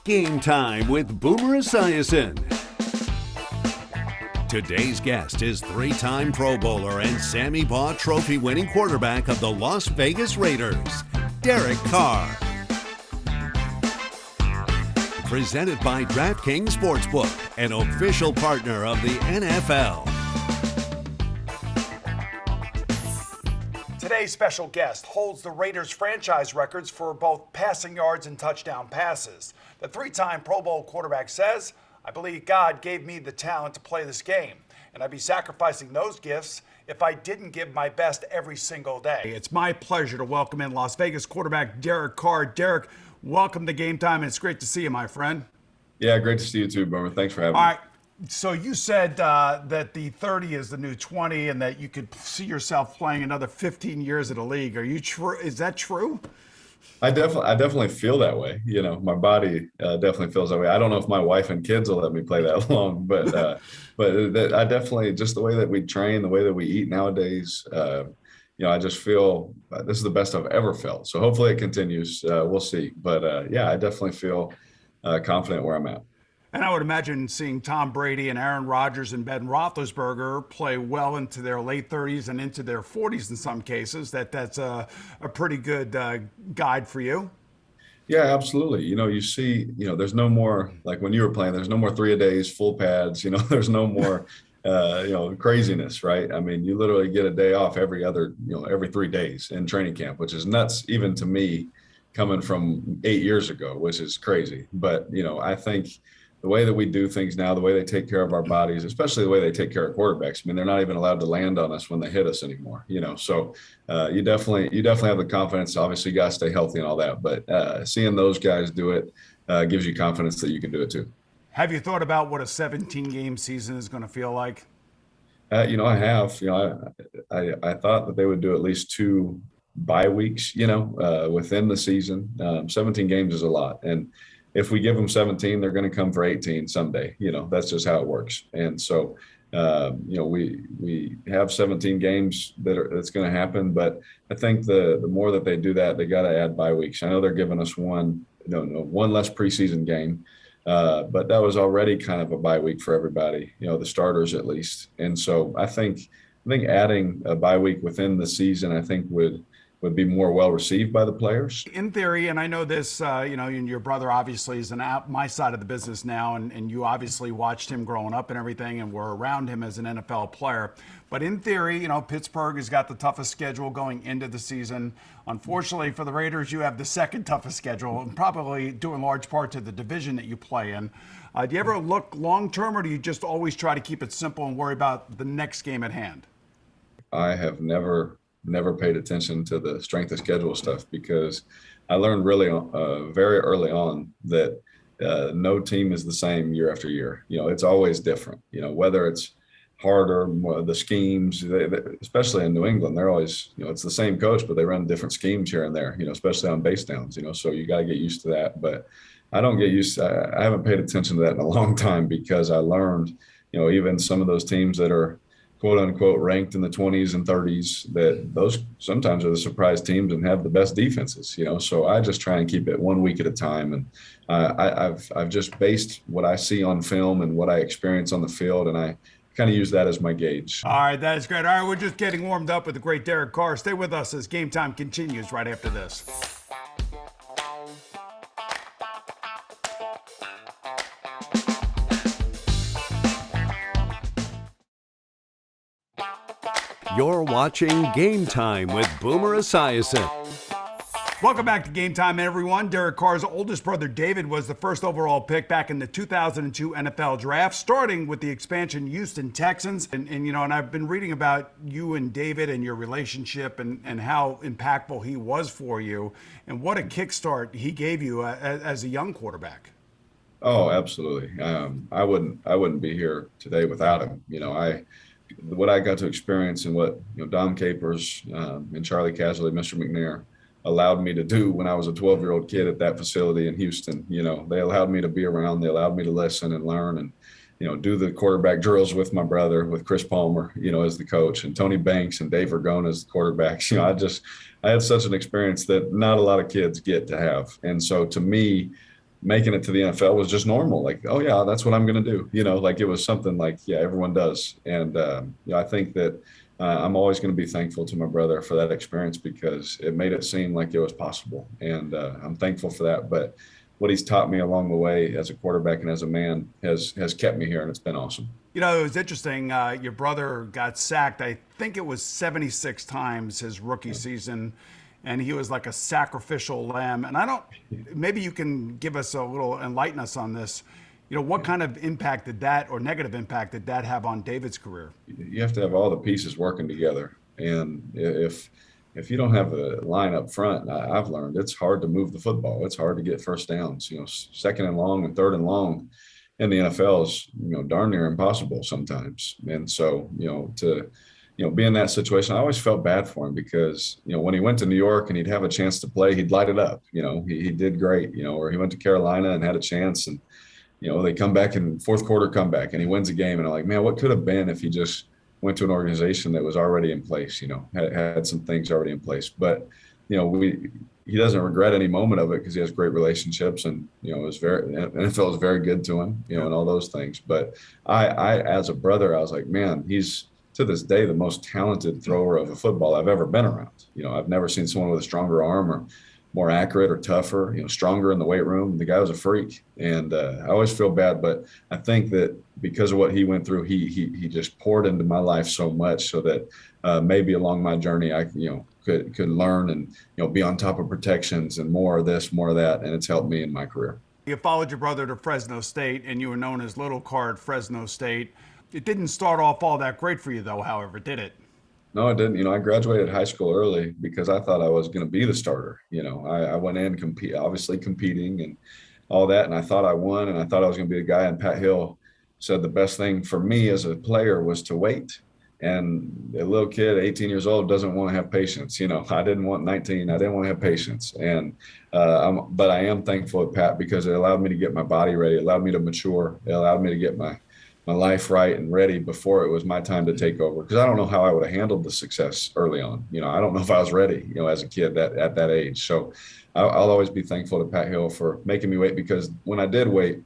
Game Time with Boomer Esiason. Today's guest is three-time Pro Bowler and Sammy Baugh Trophy-winning quarterback of the Las Vegas Raiders, Derek Carr. Presented by DraftKings Sportsbook, an official partner of the NFL. Today's special guest holds the Raiders franchise records for both passing yards and touchdown passes. The three-time Pro Bowl quarterback says, "I believe God gave me the talent to play this game, and I'd be sacrificing those gifts if I didn't give my best every single day." It's my pleasure to welcome in Las Vegas quarterback Derek Carr. Derek, welcome to Game Time, and it's great to see you, my friend. Yeah, great to see you too, Boomer. Thanks for having me. All right. So you said that the 30 is the new 20 and that you could see yourself playing another 15 years in the league. Are you true? Is that true? I definitely feel that way. You know, my body definitely feels that way. I don't know if my wife and kids will let me play that long, but I definitely, just the way that we train, the way that we eat nowadays, I just feel this is the best I've ever felt. So hopefully it continues. We'll see. But yeah, I definitely feel confident where I'm at. And I would imagine seeing Tom Brady and Aaron Rodgers and Ben Roethlisberger play well into their late 30s and into their 40s in some cases, that's a pretty good guide for you. Yeah, absolutely. You see, there's no more, like when you were playing, there's no more 3-a-days, full pads, there's no more, craziness, right? I mean, you literally get a day off every 3 days in training camp, which is nuts, even to me, coming from 8 years ago, which is crazy. But, I think the way that we do things now, the way they take care of our bodies, especially the way they take care of quarterbacks. I mean, they're not even allowed to land on us when they hit us anymore, So you definitely have the confidence. Obviously, you got to stay healthy and all that. But seeing those guys do it gives you confidence that you can do it too. Have you thought about what a 17-game season is going to feel like? I have. I thought that they would do at least 2 bye weeks, within the season. 17 games is a lot. And if we give them 17, they're going to come for 18 someday. That's just how it works. And so, we have 17 games that's going to happen. But I think the more that they do that, they got to add bye weeks. I know they're giving us one less preseason game, but that was already kind of a bye week for everybody. The starters at least. And so I think adding a bye week within the season, I think would be more well received by the players. In theory, and I know this, and your brother obviously is my side of the business now, and you obviously watched him growing up and everything and were around him as an NFL player. But in theory, Pittsburgh has got the toughest schedule going into the season. Unfortunately for the Raiders, you have the second toughest schedule, and probably due in large part to the division that you play in. Do you ever look long-term, or do you just always try to keep it simple and worry about the next game at hand? I have never paid attention to the strength of schedule stuff, because I learned really very early on that no team is the same year after year. It's always different, whether it's harder, the schemes, especially in New England, they're always, it's the same coach, but they run different schemes here and there, especially on base downs, so you got to get used to that. But I don't get used to, I haven't paid attention to that in a long time, because I learned, even some of those teams that are quote unquote ranked in the 20s and 30s, that those sometimes are the surprise teams and have the best defenses, so I just try and keep it 1 week at a time. And I've just based what I see on film and what I experience on the field, and I kind of use that as my gauge. All right, that is great. All right, we're just getting warmed up with the great Derek Carr. Stay with us as Game Time continues right after this. You're watching Game Time with Boomer Esiason. Welcome back to Game Time, everyone. Derek Carr's oldest brother, David, was the first overall pick back in the 2002 NFL Draft, starting with the expansion Houston Texans. And I've been reading about you and David and your relationship and how impactful he was for you, and what a kickstart he gave you as a young quarterback. Oh, absolutely. I wouldn't be here today without him. What I got to experience and what Dom Capers and Charlie Casserly, Mr. McNair, allowed me to do when I was a 12-year-old kid at that facility in Houston. They allowed me to be around. They allowed me to listen and learn, and do the quarterback drills with my brother, with Chris Palmer, as the coach, and Tony Banks and Dave Ragone as the quarterbacks. I had such an experience that not a lot of kids get to have. And so to me, making it to the NFL was just normal. Like, oh yeah, that's what I'm going to do. Like it was something like, yeah, everyone does. And I think that I'm always going to be thankful to my brother for that experience because it made it seem like it was possible. And I'm thankful for that. But what he's taught me along the way as a quarterback and as a man has kept me here, and it's been awesome. It was interesting. Your brother got sacked, I think it was 76 times his rookie season, and he was like a sacrificial lamb. And maybe you can give us a little, enlighten us on this. What kind of impact did that, or negative impact did that have on David's career? You have to have all the pieces working together. And if you don't have a line up front, I've learned it's hard to move the football. It's hard to get first downs. Second and long and third and long in the NFL is darn near impossible sometimes. And so to be in that situation, I always felt bad for him because when he went to New York and he'd have a chance to play, he'd light it up. He did great. Or he went to Carolina and had a chance, and they come back in fourth quarter comeback and he wins a game, and I'm like, man, what could have been if he just went to an organization that was already in place, had some things already in place. But he doesn't regret any moment of it because he has great relationships, and NFL is very good to him, and all those things. But I as a brother, I was like, man, he's to this day the most talented thrower of a football I've ever been around. I've never seen someone with a stronger arm or more accurate or tougher, stronger in the weight room. The guy was a freak, and I always feel bad, but I think that because of what he went through, he just poured into my life so much, so that maybe along my journey, I could learn and be on top of protections and more of this, more of that, and it's helped me in my career. You followed your brother to Fresno State, and you were known as Little Carr at Fresno State. It didn't start off all that great for you, though, however, did it? No, I didn't. I graduated high school early because I thought I was going to be the starter. I went in obviously competing and all that, and I thought I won, and I thought I was going to be the guy. And Pat Hill said the best thing for me as a player was to wait. And a little kid, 18 years old, doesn't want to have patience. I didn't want 19. I didn't want to have patience. And but I am thankful at Pat because it allowed me to get my body ready. It allowed me to mature. It allowed me to get my life right and ready before it was my time to take over. Because I don't know how I would have handled the success early on. I don't know if I was ready, as a kid at that age. So I'll always be thankful to Pat Hill for making me wait, because when I did wait,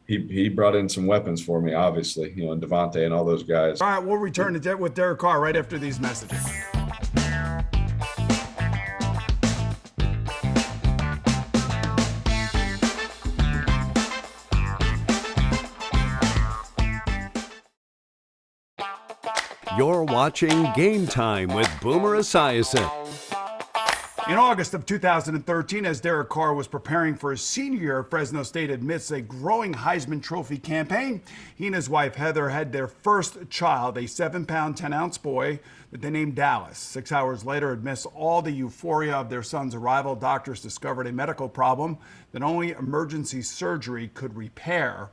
he brought in some weapons for me, obviously, and Devontae and all those guys. All right, we'll return to with Derek Carr right after these messages. You're watching Game Time with Boomer Esiason. In August of 2013, as Derek Carr was preparing for his senior year, Fresno State amidst a growing Heisman Trophy campaign, he and his wife Heather had their first child, a 7-pound, 10-ounce boy that they named Dallas. 6 hours later, amidst all the euphoria of their son's arrival, doctors discovered a medical problem that only emergency surgery could repair.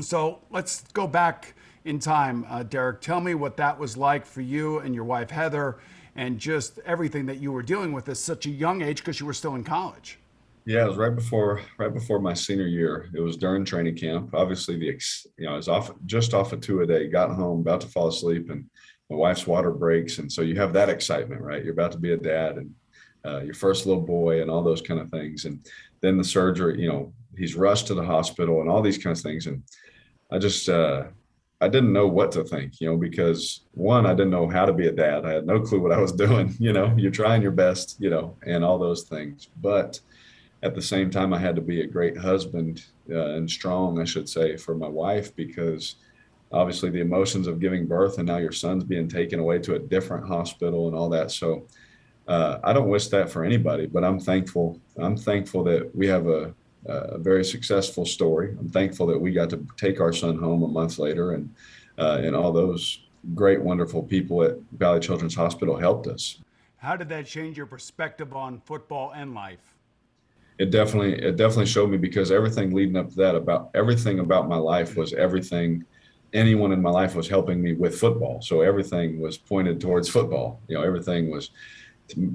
So let's go back in time. Derek, tell me what that was like for you and your wife Heather, and just everything that you were dealing with at such a young age, because you were still in college. Yeah, it was right before my senior year. It was during training camp. Obviously, I was just off a 2-a-day, got home, about to fall asleep, and my wife's water breaks, and so you have that excitement, right? You're about to be a dad, and your first little boy, and all those kind of things, and then the surgery. He's rushed to the hospital, and all these kinds of things, and I just I didn't know what to think, because one, I didn't know how to be a dad. I had no clue what I was doing. You're trying your best, and all those things. But at the same time, I had to be a great husband and strong, I should say, for my wife, because obviously the emotions of giving birth and now your son's being taken away to a different hospital and all that. So I don't wish that for anybody, but I'm thankful. I'm thankful that we have a very successful story. I'm thankful that we got to take our son home a month later, and all those great, wonderful people at Valley Children's Hospital helped us. How did that change your perspective on football and life? It definitely showed me, because everything leading up to that, everything about my life was everything. Anyone in my life was helping me with football, so everything was pointed towards football. Everything was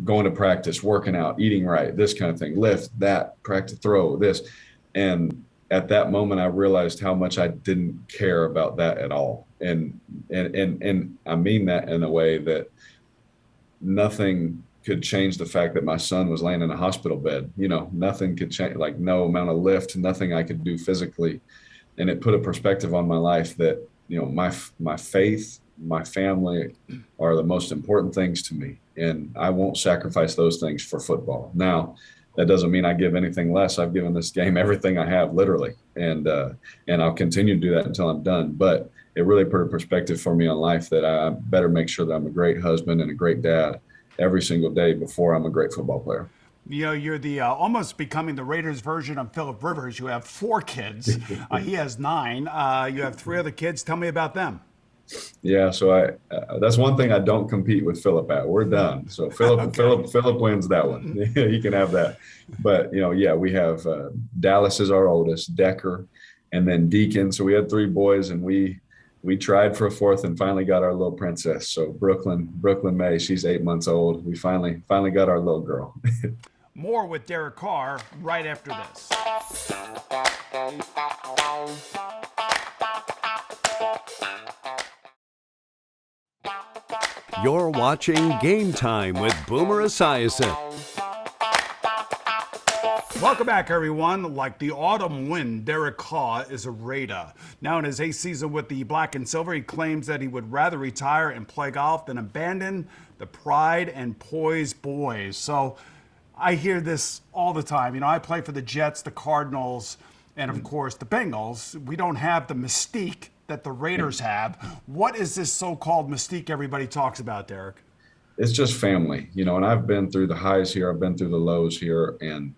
going to practice, working out, eating right, this kind of thing, lift, that, practice, throw, this. And at that moment, I realized how much I didn't care about that at all. And I mean that in a way that nothing could change the fact that my son was laying in a hospital bed. Nothing could change, like no amount of lift, nothing I could do physically. And it put a perspective on my life that, my faith, my family are the most important things to me. And I won't sacrifice those things for football. Now, that doesn't mean I give anything less. I've given this game everything I have, literally. And I'll continue to do that until I'm done. But it really put a perspective for me on life that I better make sure that I'm a great husband and a great dad every single day before I'm a great football player. You're the almost becoming the Raiders version of Philip Rivers. You have 4 kids. He has 9. You have 3 other kids. Tell me about them. Yeah, so that's one thing I don't compete with Philip at. We're done. So Philip, okay. Philip wins that one. He can have that. But we have Dallas is our oldest, Decker, and then Deacon. So we had 3 boys, and we tried for a 4th and finally got our little princess. So Brooklyn May, she's 8 months old. We finally got our little girl. More with Derek Carr right after this. You're watching Game Time with Boomer Esiason. Welcome back, everyone. Like the autumn wind, Derek Carr is a Raider. Now in his 8th season with the Black and Silver, he claims that he would rather retire and play golf than abandon the pride and poise boys. So I hear this all the time. I play for the Jets, the Cardinals, and of course the Bengals. We don't have the mystique that the Raiders have. What is this so-called mystique everybody talks about, Derek? It's just family, and I've been through the highs here. I've been through the lows here. And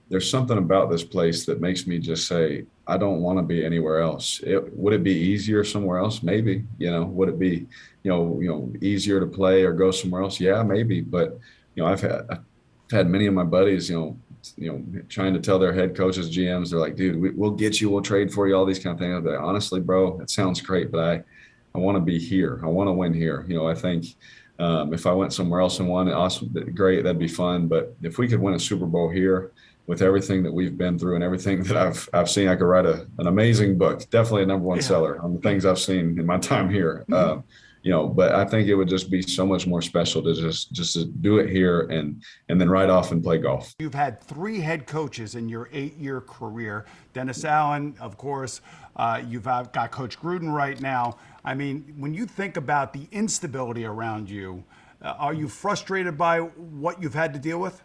there's something about this place that makes me just say, I don't want to be anywhere else. Would it be easier somewhere else? Maybe. Would it be, easier to play or go somewhere else? Yeah, maybe. But, I've had many of my buddies, trying to tell their head coaches, GMs, they're like, dude, we'll get you, we'll trade for you, all these kind of things. But honestly, bro, it sounds great, but I want to be here. I want to win here. I think if I went somewhere else and won, awesome, great, that'd be fun. But if we could win a Super Bowl here with everything that we've been through and everything that I've seen, I could write an amazing book, definitely a #1 seller on the things I've seen in my time here. But I think it would just be so much more special to just to do it here and then ride off and play golf. You've had 3 head coaches in your 8-year career. Dennis Allen, of course, you've got Coach Gruden right now. I mean, when you think about the instability around you, are you frustrated by what you've had to deal with?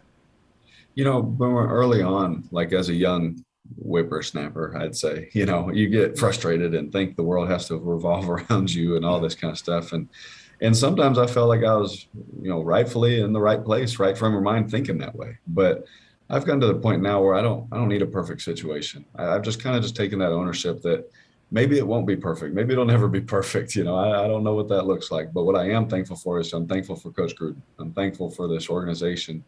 When we're early on, like as a young whippersnapper, I'd say, you get frustrated and think the world has to revolve around you and all this kind of stuff. And sometimes I felt like I was, rightfully in the right place, right frame of mind, thinking that way. But I've gotten to the point now where I don't need a perfect situation. I've just kind of just taken that ownership that maybe it won't be perfect. Maybe it'll never be perfect. I don't know what that looks like. But what I am thankful for is I'm thankful for Coach Gruden. I'm thankful for this organization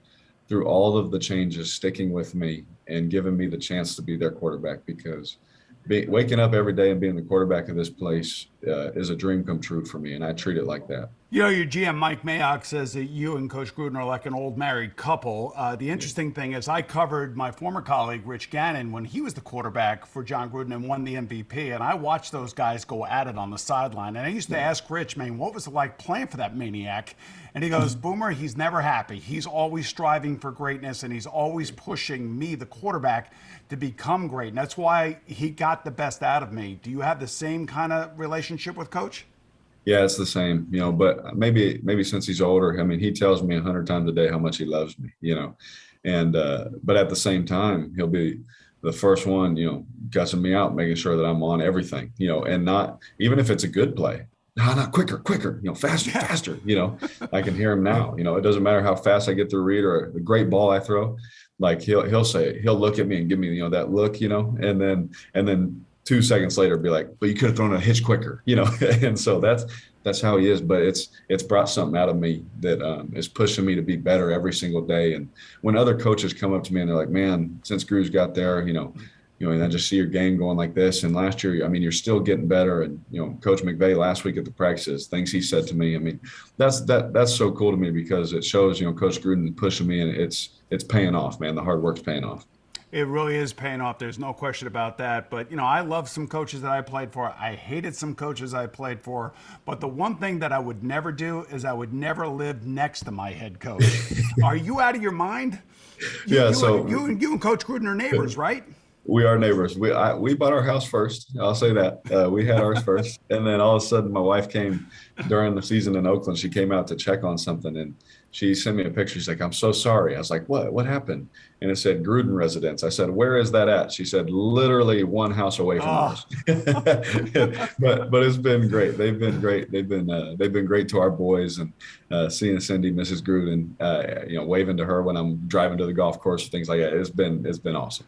through all of the changes, sticking with me and giving me the chance to be their quarterback, because waking up every day and being the quarterback of this place is a dream come true for me, and I treat it like that. Your GM, Mike Mayock, says that you and Coach Gruden are like an old married couple. The interesting thing is I covered my former colleague, Rich Gannon, when he was the quarterback for John Gruden and won the MVP, and I watched those guys go at it on the sideline. And I used to ask Rich, man, what was it like playing for that maniac? And he goes, Boomer, he's never happy. He's always striving for greatness, and he's always pushing me, the quarterback, to become great. And that's why he got the best out of me. Do you have the same kind of relationship with Coach? Yeah, it's the same, but maybe since he's older, I mean, he tells me 100 times a day how much he loves me, and but at the same time, he'll be the first one, cussing me out, making sure that I'm on everything, and not, even if it's a good play, not quicker, faster, I can hear him now, it doesn't matter how fast I get through a read or a great ball I throw, like he'll say it. He'll look at me and give me, that look, and then 2 seconds later be like, but you could have thrown a hitch quicker, and so that's how he is. But it's brought something out of me that is pushing me to be better every single day. And when other coaches come up to me and they're like, man, since Gru's got there, and I just see your game going like this. And last year, I mean, you're still getting better. And, Coach McVay last week at the practices, things he said to me, I mean, that's so cool to me, because it shows, Coach Gruden pushing me, and it's paying off, man. The hard work's paying off. It really is paying off. There's no question about that. But, I love some coaches that I played for. I hated some coaches I played for. But the one thing that I would never do is I would never live next to my head coach. Are you out of your mind? You and Coach Gruden are neighbors, right? We are neighbors. We bought our house first. I'll say that. We had ours first. And then all of a sudden my wife came during the season in Oakland. She came out to check on something and she sent me a picture. She's like, "I'm so sorry." I was like, What happened? And it said Gruden residence. I said, "Where is that at?" She said, "Literally one house away from ours." but it's been great. They've been great. They've been great to our boys, and seeing Cindy, Mrs. Gruden, waving to her when I'm driving to the golf course, things like that. It's been awesome.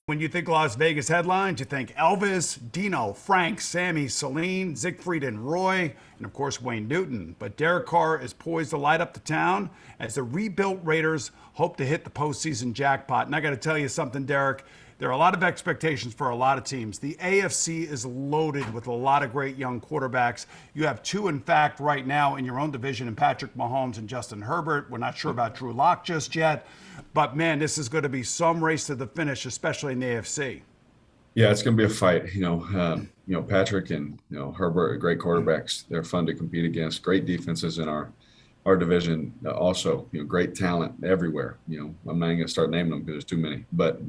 When you think Las Vegas headlines, you think Elvis, Dino, Frank, Sammy, Celine, Siegfried, and Roy, and of course Wayne Newton. But Derek Carr is poised to light up the town as the rebuilt Raiders hope to hit the postseason jackpot. And I got to tell you something, Derek. There are a lot of expectations for a lot of teams. The AFC is loaded with a lot of great young quarterbacks. You have two, in fact, right now in your own division, in Patrick Mahomes and Justin Herbert. We're not sure about Drew Lock just yet. But, man, this is going to be some race to the finish, especially in the AFC. Yeah, it's going to be a fight. Patrick and Herbert are great quarterbacks. They're fun to compete against. Great defenses in our division. Also, great talent everywhere. I'm not even going to start naming them because there's too many. But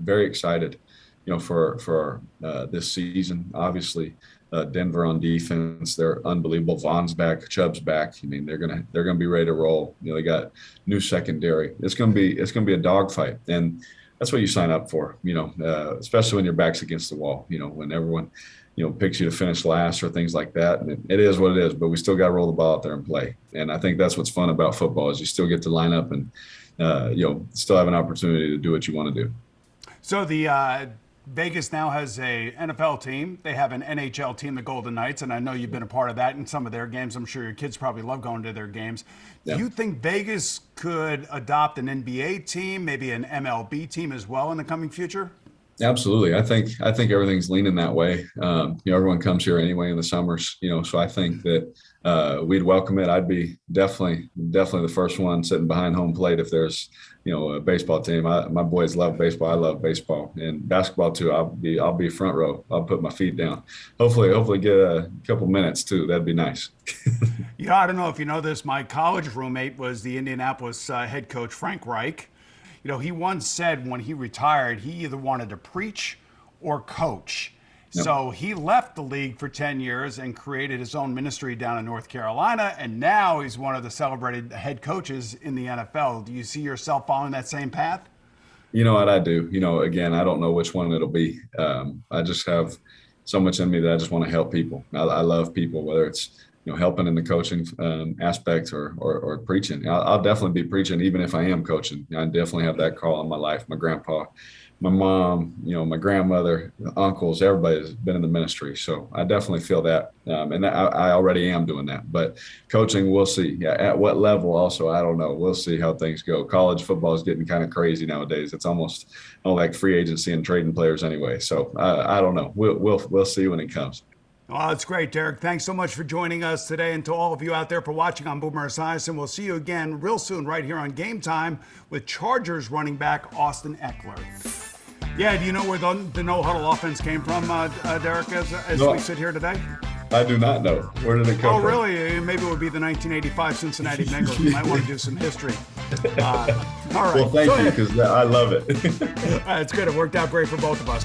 very excited, for this season. Obviously, Denver on defense, they're unbelievable. Vaughn's back, Chubb's back. I mean, they're gonna be ready to roll. They got new secondary. It's gonna be a dogfight, and that's what you sign up for. Especially when your back's against the wall. When everyone picks you to finish last or things like that. And it is what it is. But we still got to roll the ball out there and play. And I think that's what's fun about football is you still get to line up and still have an opportunity to do what you want to do. So the Vegas now has a NFL team. They have an NHL team, the Golden Knights, and I know you've been a part of that in some of their games. I'm sure your kids probably love going to their games. Yeah. Do you think Vegas could adopt an NBA team, maybe an MLB team as well in the coming future? Absolutely. I think everything's leaning that way. Everyone comes here anyway in the summers, so I think that we'd welcome it. I'd be definitely the first one sitting behind home plate if there's, a baseball team. My boys love baseball. I love baseball and basketball too. I'll be front row. I'll put my feet down. Hopefully get a couple minutes too. That'd be nice. I don't know if you know this. My college roommate was the Indianapolis head coach, Frank Reich. He once said when he retired, he either wanted to preach or coach. Yep. So he left the league for 10 years and created his own ministry down in North Carolina. And now he's one of the celebrated head coaches in the NFL. Do you see yourself following that same path? You know what I do? Again, I don't know which one it'll be. I just have so much in me that I just want to help people. I love people, whether it's helping in the coaching aspect or preaching. I'll definitely be preaching even if I am coaching. I definitely have that call in my life. My grandpa, my mom, my grandmother, uncles, everybody's been in the ministry. So I definitely feel that. And I already am doing that. But coaching, we'll see. At what level also, I don't know. We'll see how things go. College football is getting kind of crazy nowadays. It's almost like free agency and trading players anyway. So I don't know. We'll see when it comes. Well, it's great, Derek. Thanks so much for joining us today. And to all of you out there for watching on Boomer Esiason, we'll see you again real soon right here on Game Time with Chargers running back Austin Eckler. Yeah, do you know where the no-huddle offense came from, Derek, as we sit here today? I do not know. Where did it come from? Oh, really? Maybe it would be the 1985 Cincinnati Bengals. You might want to do some history. All right. Well, thank you, because I love it. It's good. It worked out great for both of us.